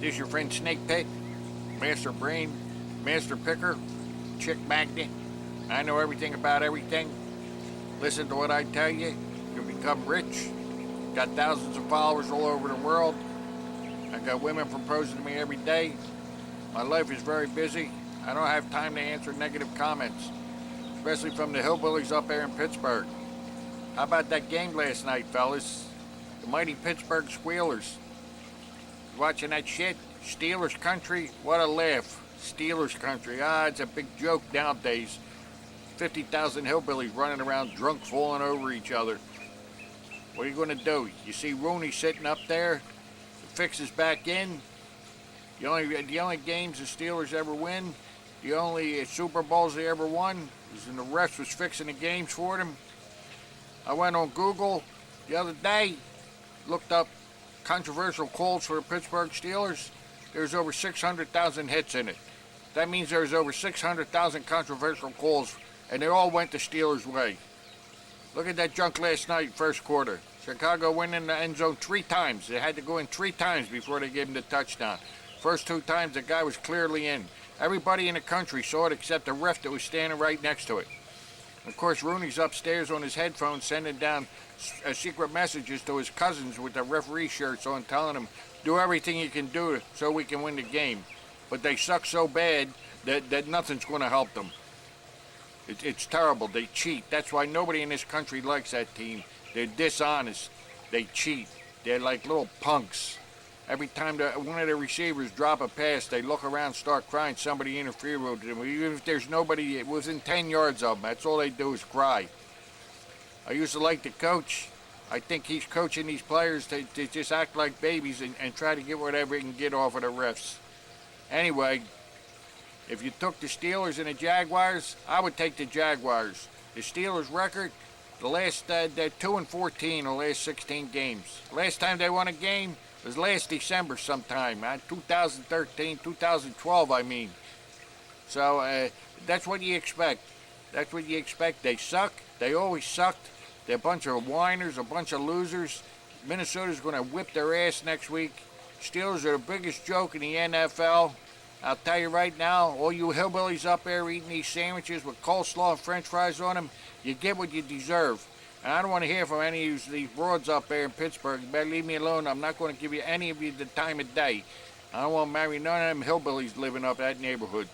This your friend Snake Pit, Master Brain, Master Picker, Chick Magnet. I know everything about everything. Listen to what I tell you. You'll become rich. Got thousands of followers all over the world. I got women proposing to me every day. My life is very busy. I don't have time to answer negative comments, especially from the hillbillies up there in Pittsburgh. How about that game last night, fellas? The mighty Pittsburgh Squealers. Watching that shit? Steelers country? What a laugh. Steelers country. It's a big joke nowadays. 50,000 hillbillies running around drunk, falling over each other. What are you going to do? You see Rooney sitting up there? The fix is back in. The only games the Steelers ever win, the only Super Bowls they ever won, was when the refs was fixing the games for them. I went on Google the other day, looked up controversial calls for the Pittsburgh Steelers. There's over 600,000 hits in it. That means there's over 600,000 controversial calls, and they all went the Steelers' way. Look at that junk last night, first quarter. Chicago went in the end zone 3 times. They had to go in 3 times before they gave him the touchdown. First 2 times, the guy was clearly in. Everybody in the country saw it except the ref that was standing right next to it. Of course, Rooney's upstairs on his headphones sending down secret messages to his cousins with their referee shirts on, telling them, do everything you can do so we can win the game. But they suck so bad that nothing's going to help them. It's terrible. They cheat. That's why nobody in this country likes that team. They're dishonest. They cheat. They're like little punks. Every time one of the receivers drop a pass, they look around, start crying. Somebody interfered with them. Even if there's nobody within 10 yards of them, that's all they do is cry. I used to like the coach. I think he's coaching these players to just act like babies and try to get whatever he can get off of the refs. Anyway, if you took the Steelers and the Jaguars, I would take the Jaguars. The Steelers' record, they're 2-14 the last 16 games. Last time they won a game was last December sometime, 2013, 2012, I mean. So that's what you expect. That's what you expect. They suck. They always sucked. They're a bunch of whiners, a bunch of losers. Minnesota's going to whip their ass next week. Steelers are the biggest joke in the NFL. I'll tell you right now, all you hillbillies up there eating these sandwiches with coleslaw and french fries on them, you get what you deserve. And I don't want to hear from any of these broads up there in Pittsburgh. You better leave me alone. I'm not going to give you any of you the time of day. I don't want to marry none of them hillbillies living up that neighborhood.